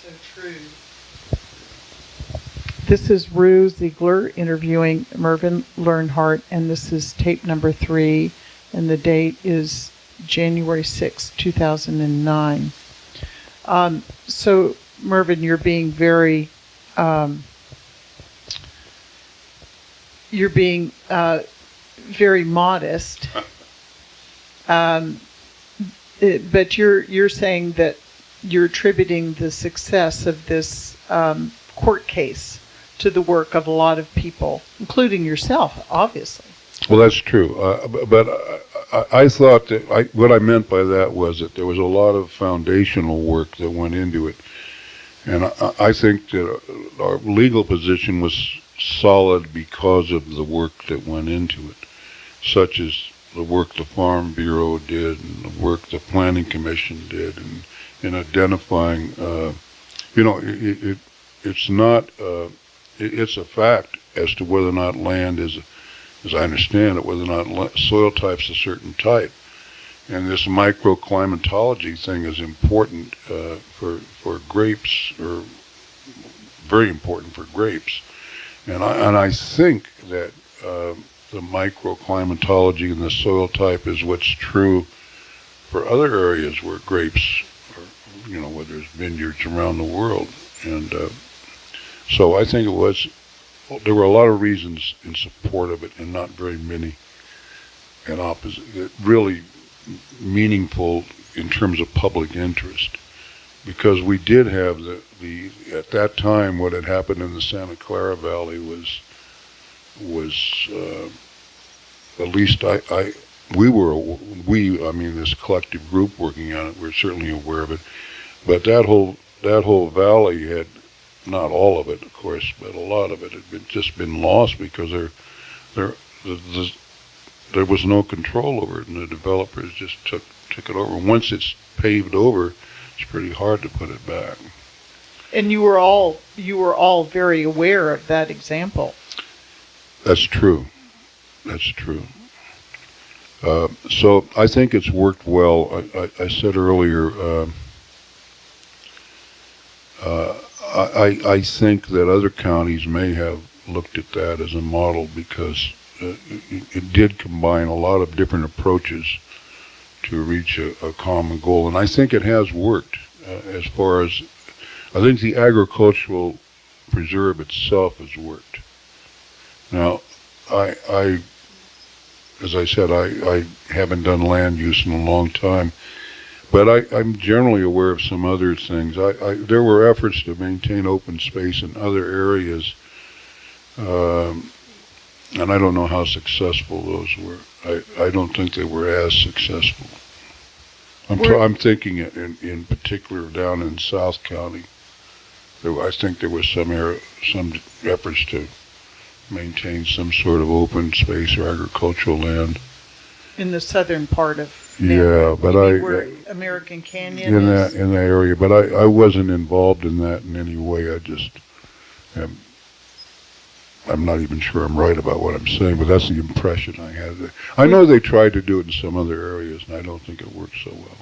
so true. This is Rue Ziegler interviewing Mervin Lernhart, and this is tape number 3, and the date is January 6, 2009. So, Mervin, you're being very, very modest, but you're saying that you're attributing the success of this court case to the work of a lot of people, including yourself, obviously. Well, that's true. But I thought that what I meant by that was that there was a lot of foundational work that went into it. And I think that our legal position was solid because of the work that went into it, such as the work the Farm Bureau did and the work the Planning Commission did in identifying, it's not, it's a fact as to whether or not land is, as I understand it, whether or not soil type's a certain type. And this microclimatology thing is important for grapes, or very important for grapes. And I think that the microclimatology and the soil type is what's true for other areas where grapes are, where there's vineyards around the world. And so I think there were a lot of reasons in support of it and not very many in opposite, really meaningful in terms of public interest. Because we did have the at that time, what had happened in the Santa Clara Valley was at least I mean this collective group working on it, we're certainly aware of it. But that whole valley had, not all of it, of course, but a lot of it had just been lost because there was no control over it, and the developers just took it over. Once it's paved over, it's pretty hard to put it back. And you were all very aware of that example. That's true. That's true. So I think it's worked well. I said earlier, I think that other counties may have looked at that as a model because it did combine a lot of different approaches to reach a common goal. And I think it has worked as far as, I think the agricultural preserve itself has worked. Now, as I said, I haven't done land use in a long time, but I'm generally aware of some other things. There were efforts to maintain open space in other areas, and I don't know how successful those were. I don't think they were as successful. I'm thinking in particular down in South County. I think there was some efforts to maintain some sort of open space or agricultural land in the southern part of Napa. Yeah, but where American Canyon in that area, but I wasn't involved in that in any way. I just I'm not even sure I'm right about what I'm saying, but that's the impression I had. I know they tried to do it in some other areas, and I don't think it worked so well.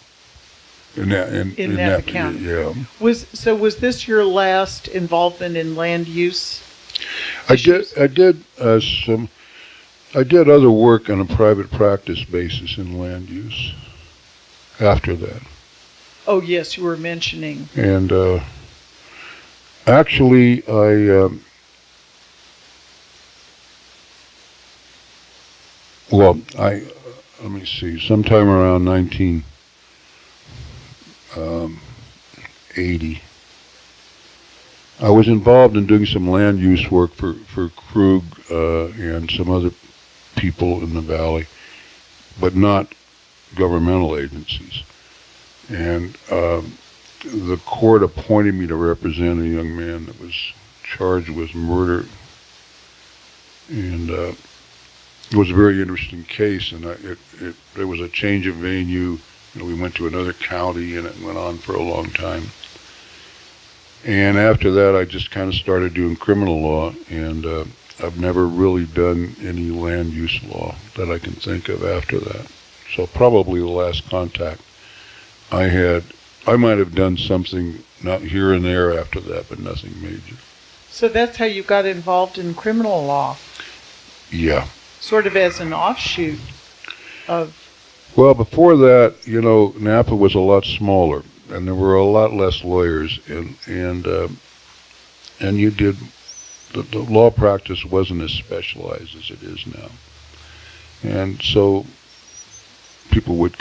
In Napa County. Yeah. Was this your last involvement in land use? I did other work on a private practice basis in land use after that. Oh yes, you were mentioning. And actually, let me see, sometime around 1980. I was involved in doing some land use work for Krug and some other people in the valley, but not governmental agencies. And the court appointed me to represent a young man that was charged with murder. And it was a very interesting case, and there was a change of venue. We went to another county, and it went on for a long time. And after that, I just kind of started doing criminal law, and I've never really done any land use law that I can think of after that. So probably the last contact I had I might have done something not here and there after that, but nothing major. So that's how you got involved in criminal law, Yeah. sort of as an offshoot of. Well, before that, Napa was a lot smaller, and there were a lot less lawyers, and you did the law practice wasn't as specialized as it is now, and so people would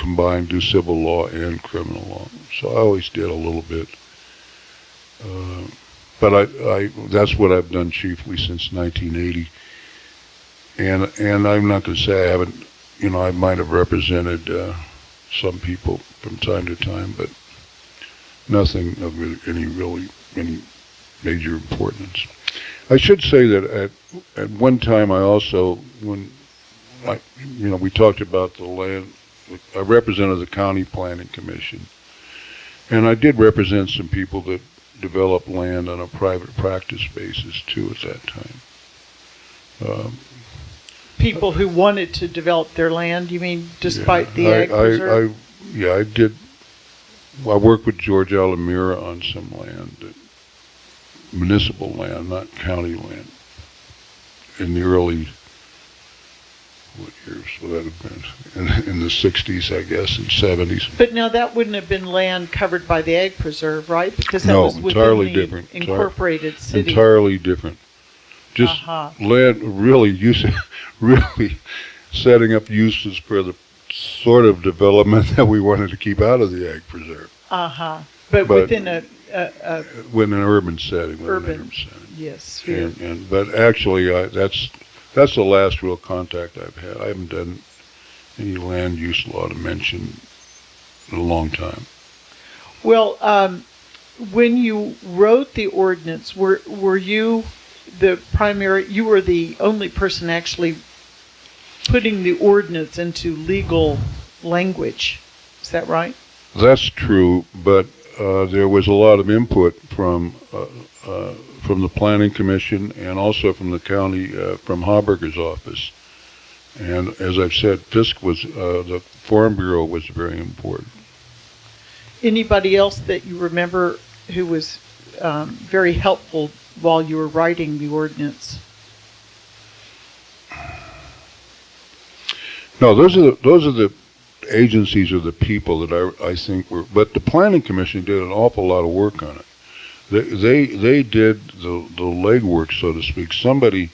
do civil law and criminal law. So I always did a little bit, but I that's what I've done chiefly since 1980, and I'm not going to say I haven't. I might have represented some people from time to time, but nothing of any major importance. I should say that at one time I also, we talked about the land, I represented the County Planning Commission, and I did represent some people that developed land on a private practice basis too at that time. People who wanted to develop their land, you mean, despite the ag preserve? I did. I worked with George Alamira on some land, municipal land, not county land, in the early, what years would that have been? In the 60s, I guess, and 70s. But now that wouldn't have been land covered by the ag preserve, right? Because that was within entirely the different. incorporated city. Entirely different. Just land really setting up uses for the sort of development that we wanted to keep out of the ag preserve. But within within an urban setting. Urban setting. Yes. But actually, that's the last real contact I've had. I haven't done any land use law to mention in a long time. Well, when you wrote the ordinance, were you the primary? You were the only person actually putting the ordinance into legal language. Is that right? That's true, but there was a lot of input from the Planning Commission and also from the county, from Hauberger's office. And as I've said, FISC was, the Farm Bureau was very important. Anybody else that you remember who was very helpful while you were writing the ordinance? No, those are the agencies or the people that I think were, but the Planning Commission did an awful lot of work on it. They did the legwork, so to speak. Somebody,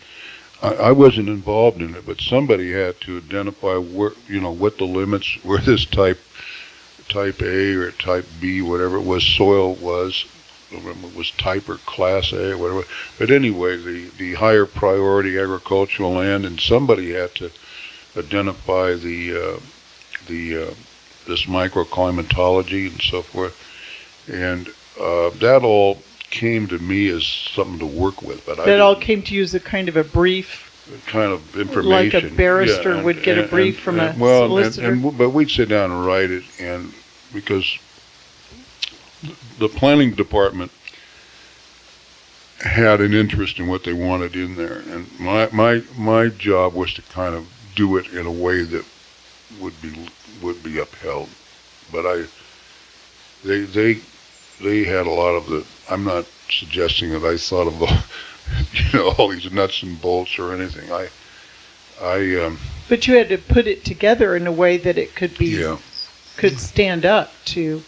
I wasn't involved in it, but somebody had to identify what the limits were. This type A or type B, whatever it was, soil was. I don't remember, it was type or class A or whatever. But anyway, the higher priority agricultural land, and somebody had to identify this microclimatology and so forth, and that all came to me as something to work with. But that all came to you as a kind of a brief, kind of information, like a barrister would get a brief from a solicitor. But we'd sit down and write it, and because the planning department had an interest in what they wanted in there, and my job was to kind of do it in a way that would be upheld. But they had a lot of the. I'm not suggesting that I thought of all these nuts and bolts or anything. But you had to put it together in a way that it could could stand up to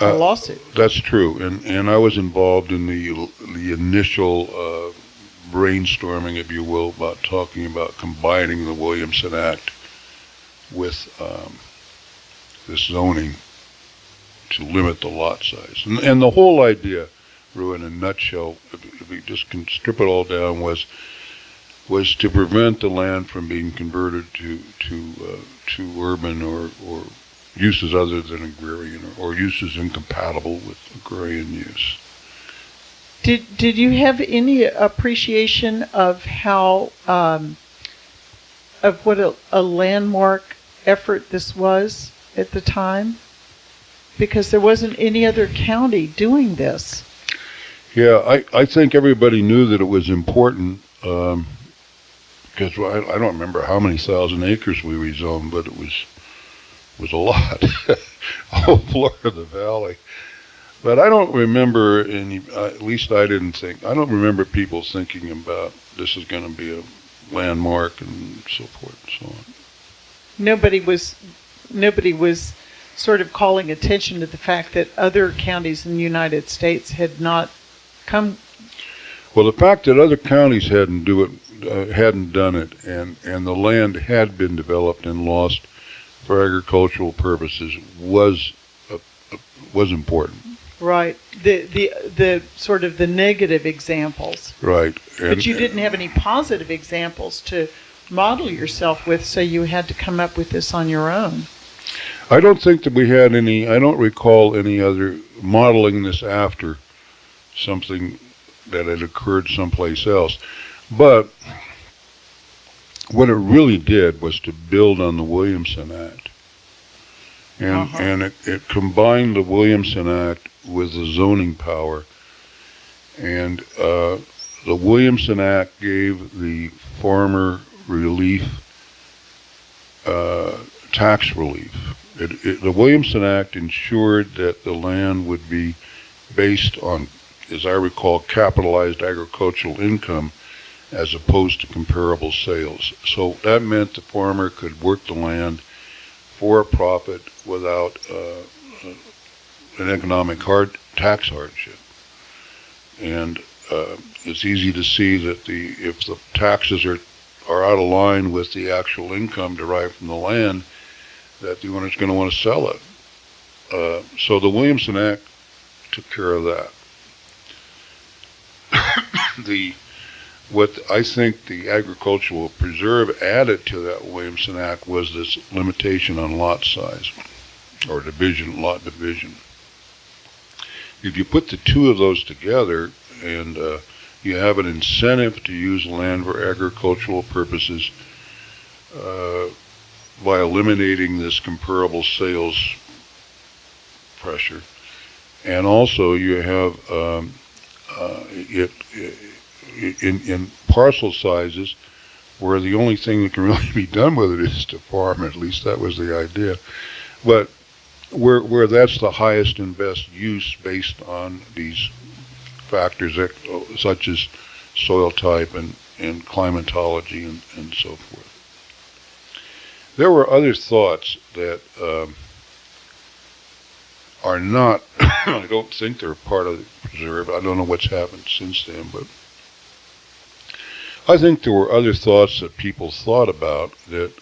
a lawsuit. That's true, and I was involved in the initial brainstorming, if you will, about talking about combining the Williamson Act with this zoning to limit the lot size. And the whole idea, Rue, in a nutshell, if we just can strip it all down, was to prevent the land from being converted to urban or uses other than agrarian, or uses incompatible with agrarian use. Did you have any appreciation of how of what a landmark effort this was at the time? Because there wasn't any other county doing this. Yeah, I think everybody knew that it was important, because I don't remember how many thousand acres we rezoned, but it was was a lot. The whole floor of the valley. But I don't remember any, at least I didn't think, I don't remember people thinking about this is going to be a landmark and so forth and so on. Nobody was sort of calling attention to the fact that other counties in the United States had not come. Well, the fact that other counties hadn't done it, and the land had been developed and lost for agricultural purposes was important. Right. The sort of the negative examples. Right. But you didn't have any positive examples to model yourself with, so you had to come up with this on your own. I don't think that we had any, I don't recall any other modeling this after something that had occurred someplace else. But what it really did was to build on the Williamson Act. And it combined the Williamson Act with the zoning power. And the Williamson Act gave the farmer relief, tax relief. The Williamson Act ensured that the land would be based on, as I recall, capitalized agricultural income as opposed to comparable sales. So that meant the farmer could work the land for a profit without an economic tax hardship. And it's easy to see that if the taxes are out of line with the actual income derived from the land, that the owner's going to want to sell it. So the Williamson Act took care of that. What I think the agricultural preserve added to that Williamson Act was this limitation on lot size, or lot division. If you put the two of those together, and you have an incentive to use land for agricultural purposes by eliminating this comparable sales pressure, and also you have in parcel sizes where the only thing that can really be done with it is to farm. At least that was the idea. But where that's the highest and best use based on these factors such as soil type and climatology and so forth. There were other thoughts that are not, I don't think they're part of the preserve. I don't know what's happened since then, but I think there were other thoughts that people thought about that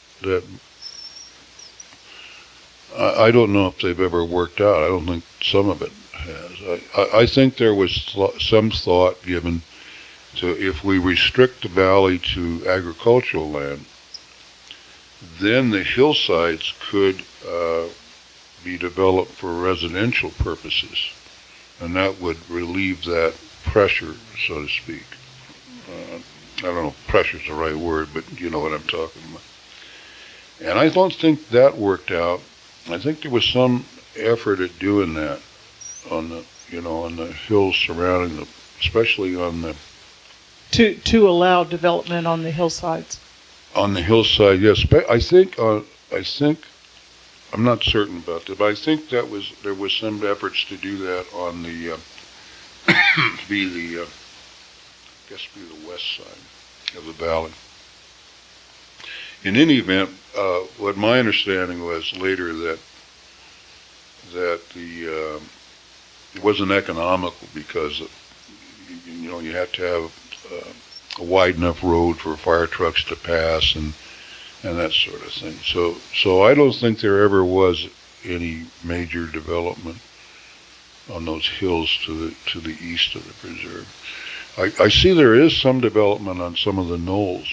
I don't know if they've ever worked out. I don't think some of it has. I think there was some thought given to, if we restrict the valley to agricultural land, then the hillsides could be developed for residential purposes, and that would relieve that pressure, so to speak. I don't know if pressure's the right word, but you know what I'm talking about. And I don't think that worked out. I think there was some effort at doing that on the hills surrounding especially on the to allow development on the hillsides. On the hillside, yes. I think I'm not certain about that, but I think there was some efforts to do that on the be the west side of the valley. In any event, what my understanding was later that it wasn't economical because you had to have a wide enough road for fire trucks to pass and that sort of thing. So I don't think there ever was any major development on those hills to the east of the preserve. I see there is some development on some of the knolls,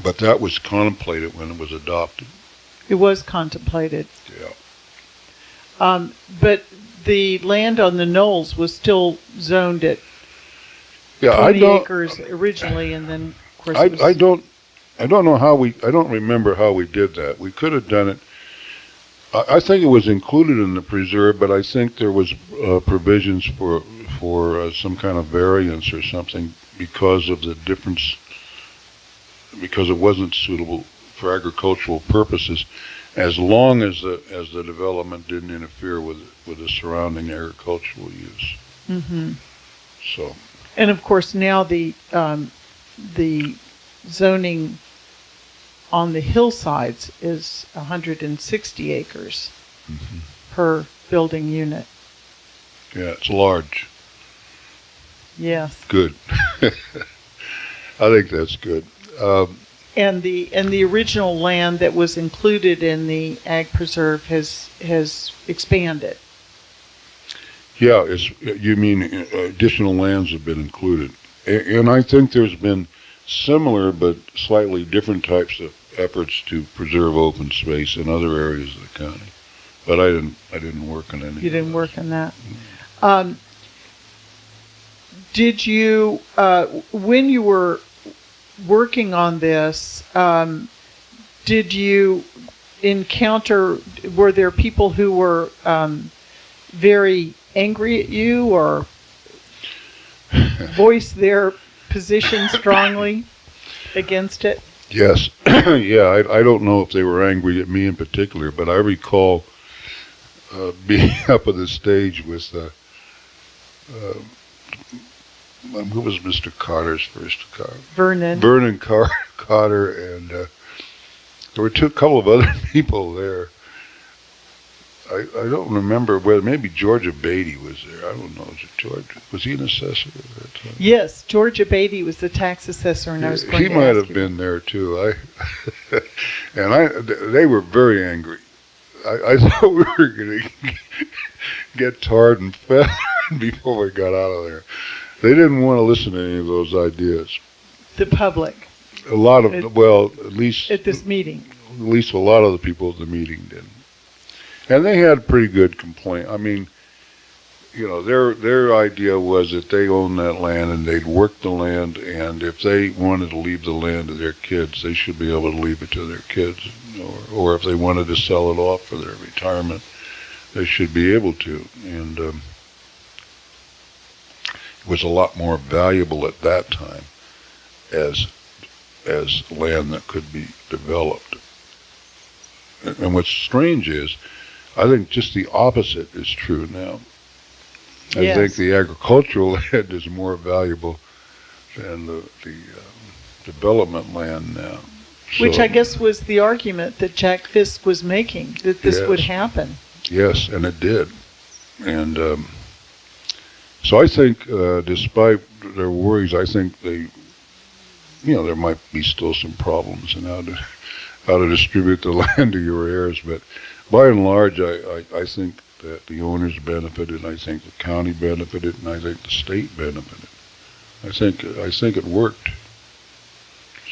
but that was contemplated when it was adopted. It was contemplated. Yeah. But the land on the knolls was still zoned at 20 acres originally, and then of course I don't know I don't remember how we did that. We could have done it. I think it was included in the preserve, but I think there was provisions for some kind of variance or something because of the difference, because it wasn't suitable for agricultural purposes. as long as the development didn't interfere with the surrounding agricultural use. Mm-hmm. So, And of course, now the zoning on the hillsides is 160 acres hmm per building unit. yeah, it's large. Yes. Good. I think that's good. And the original land that was included in the ag preserve has expanded. Yeah, you mean additional lands have been included, and I think there's been similar but slightly different types of efforts to preserve open space in other areas of the county. But I didn't work on any. You didn't work on that. Did you, when you were working on this, did you encounter, were there people who were very angry at you or voiced their position strongly against it? Yes, yeah. I don't know if they were angry at me in particular, but I recall being up on the stage with who was Mr. Carter's first car? Vernon Carter, and there were a couple of other people there. I don't remember whether maybe Georgia Beatty was there. I don't know. Was it George? Was he an assessor at that time? Yes, Georgia Beatty was the tax assessor, and I was going he to might ask have you. been there too. They were very angry. I thought we were going to get tarred and feathered before we got out of there. They didn't want to listen to any of those ideas. The public. A lot of, well, at least at this meeting. At least a lot of the people at the meeting didn't. And they had pretty good complaint. I mean, you know, their idea was that they owned that land and they'd work the land, and if they wanted to leave the land to their kids, they should be able to leave it to their kids. Or if they wanted to sell it off for their retirement, they should be able to. And it was a lot more valuable at that time as land that could be developed. And what's strange is, I think just the opposite is true now. I think the agricultural land is more valuable than the development land now. Which I guess was the argument that Jack Fisk was making, that this would happen. Yes, and it did. And so I think, despite their worries, I think they, you know, there might be still some problems in how to distribute the land to your heirs, but by and large, I think that the owners benefited, I think the county benefited, and I think the state benefited. I think it worked.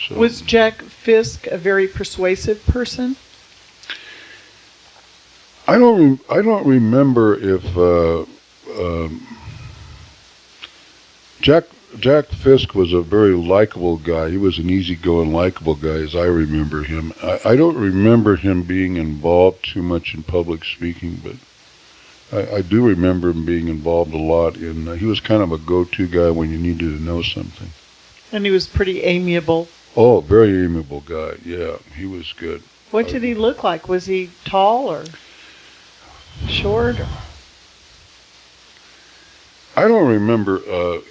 So, was Jack Fisk a very persuasive person? I don't remember if Jack Fisk was a very likable guy. He was an easygoing, likable guy, as I remember him. I don't remember him being involved too much in public speaking, but I do remember him being involved a lot in. He was kind of a go-to guy when you needed to know something. And he was pretty amiable. Oh, very amiable guy. Yeah, he was good. What did he look like? Was he tall or short? I don't remember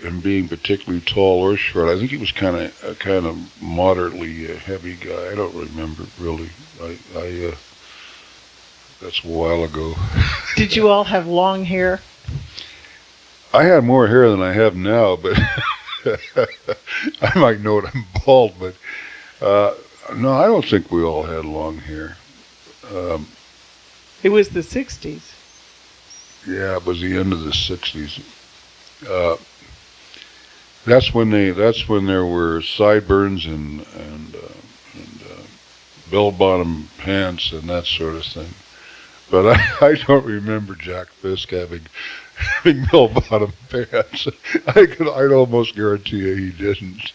him being particularly tall or short. I think he was kind of moderately heavy guy. I don't remember really. That's a while ago. Did you all have long hair? I had more hair than I have now, but I might know I'm bald, but no, I don't think we all had long hair. It was the 60s. Yeah, it was the end of the 60s. That's when there were sideburns and bell-bottom pants and that sort of thing. But I don't remember Jack Fisk having bell-bottom pants. I'd almost guarantee you he didn't.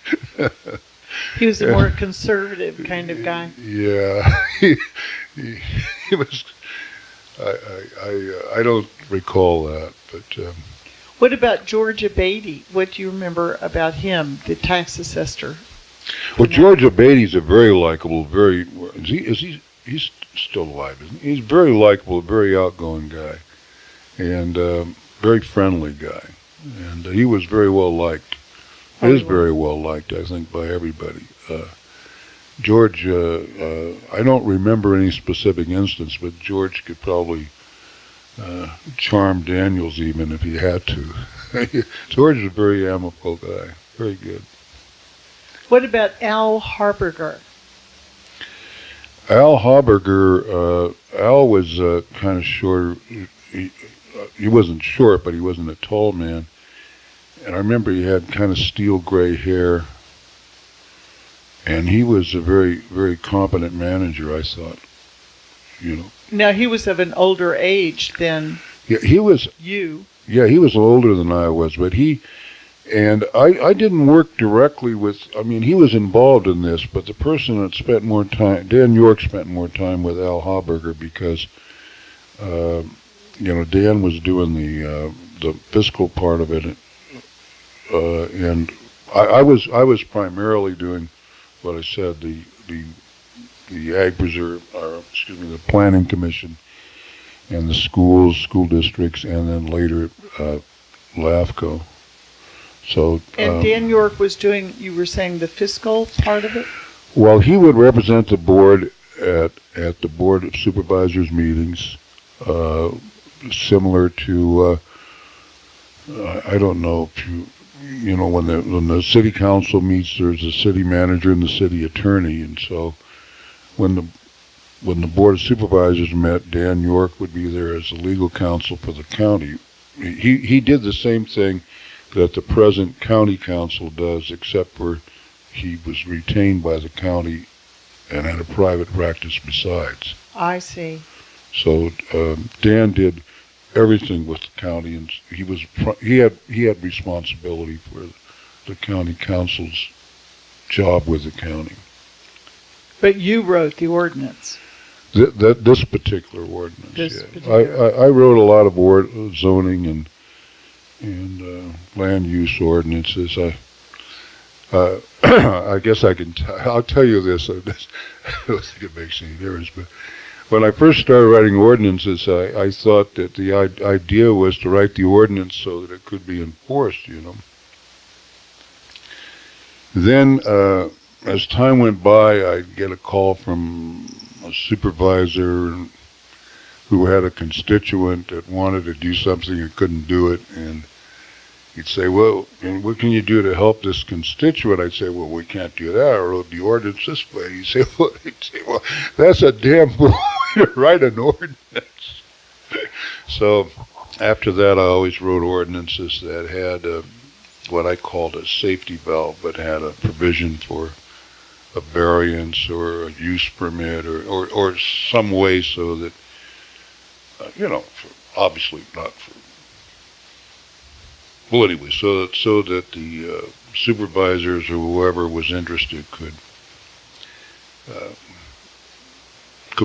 He was a more conservative kind of guy. Yeah, he was. I don't recall that, but. What about Georgia Beatty? What do you remember about him, the tax assessor? Well, Georgia Beatty's a very likable, he's still alive, isn't he? He's very likable, very outgoing guy, and very friendly guy. And he was very well liked. Is very well liked, I think, by everybody. George, I don't remember any specific instance, but George could probably charm Daniels even if he had to. George is a very amicable guy, very good. What about Al Harburger? Al Harburger, Al was kind of short. He wasn't short, but he wasn't a tall man. And I remember he had kind of steel gray hair. And he was a very, very competent manager, I thought. You know. Now, he was of an older age than he was. You. Yeah, he was older than I was, but I didn't work directly with, I mean, he was involved in this, but the person that spent more time, Dan York spent more time with Al Harburger because, Dan was doing the fiscal part of it, and I was primarily doing what I said, the Ag Preserve, the Planning Commission, and the school districts, and then later LAFCO. So. And Dan York was doing, you were saying, the fiscal part of it? Well, he would represent the board at the Board of Supervisors meetings, similar to, I don't know if when the city council meets, there's a city manager and the city attorney, and so when the Board of Supervisors met, Dan York would be there as the legal counsel for the county. He did the same thing that the present county council does, except for he was retained by the county and had a private practice besides. I see. So Dan did everything with the county, and he had responsibility for the county council's job with the county. But you wrote the ordinance. This particular ordinance. I wrote a lot of zoning and land use ordinances. I guess I'll tell you this. I don't think it makes any difference, but when I first started writing ordinances, I thought that the idea was to write the ordinance so that it could be enforced, Then, as time went by, I'd get a call from a supervisor who had a constituent that wanted to do something and couldn't do it, and he'd say, well, and what can you do to help this constituent? I'd say, well, we can't do that. I wrote the ordinance this way. He'd say, well, that's a damn fool way to write an ordinance. So after that, I always wrote ordinances that had what I called a safety valve, but had a provision for a variance or a use permit or some way so that, obviously not for. Well, anyway, so that the supervisors or whoever was interested could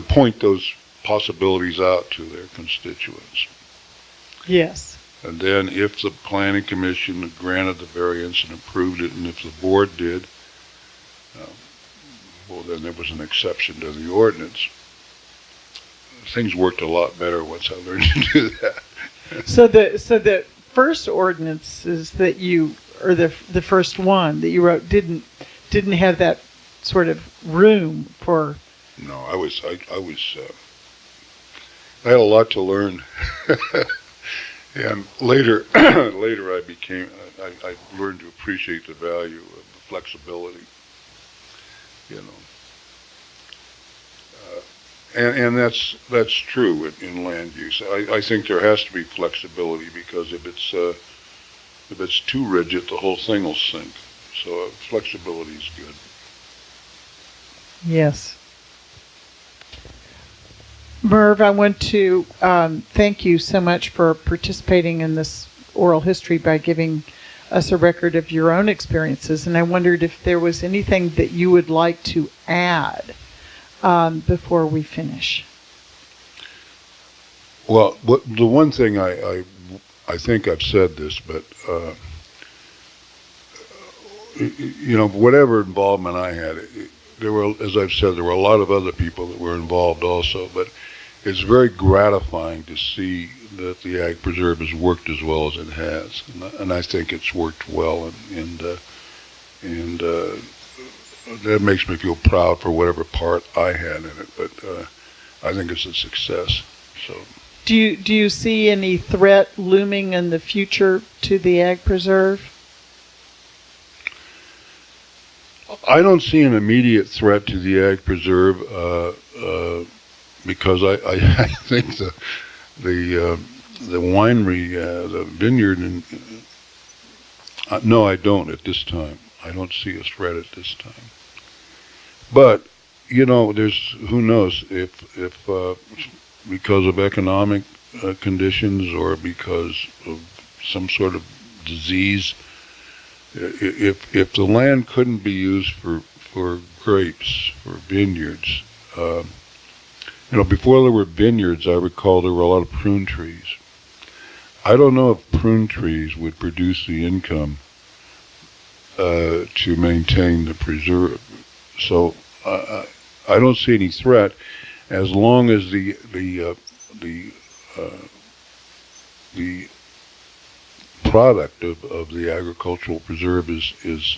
point those possibilities out to their constituents. Yes. And then if the planning commission granted the variance and approved it, and if the board did, well, then there was an exception to the ordinance. Things worked a lot better once I learned to do that. So the first ordinances that or the first one that you wrote didn't have that sort of room for. No, I had a lot to learn, and later I learned to appreciate the value of the flexibility, and that's true in land use. I think there has to be flexibility because if it's too rigid, the whole thing will sink. So flexibility is good. Yes. Merv, I want to thank you so much for participating in this oral history by giving us a record of your own experiences. And I wondered if there was anything that you would like to add before we finish. Well, the one thing I think I've said this, but whatever involvement I had, there were, as I've said, there were a lot of other people that were involved also, but it's very gratifying to see that the Ag Preserve has worked as well as it has, and I think it's worked well, and that makes me feel proud for whatever part I had in it. But I think it's a success. So, do you see any threat looming in the future to the Ag Preserve? I don't see an immediate threat to the Ag Preserve because I think the winery, the vineyard, and no, I don't at this time. I don't see a threat at this time. But there's who knows if because of economic conditions or because of some sort of disease. If the land couldn't be used for grapes, for vineyards, before there were vineyards, I recall there were a lot of prune trees. I don't know if prune trees would produce the income to maintain the preserve. So I don't see any threat as long as the product of the agricultural preserve is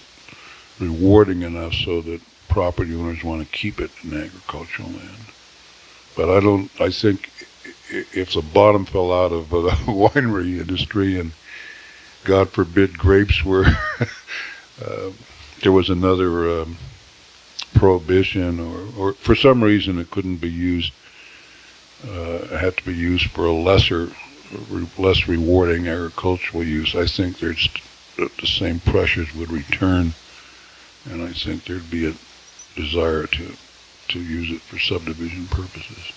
rewarding enough so that property owners want to keep it in agricultural land. But I think if the bottom fell out of the winery industry and God forbid grapes were, there was another prohibition or for some reason it couldn't be used, it had to be used for a less rewarding agricultural use, I think the same pressures would return, and I think there'd be a desire to use it for subdivision purposes.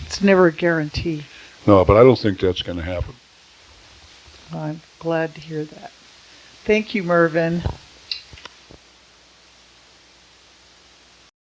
It's never a guarantee. No, but I don't think that's going to happen. I'm glad to hear that. Thank you, Mervin.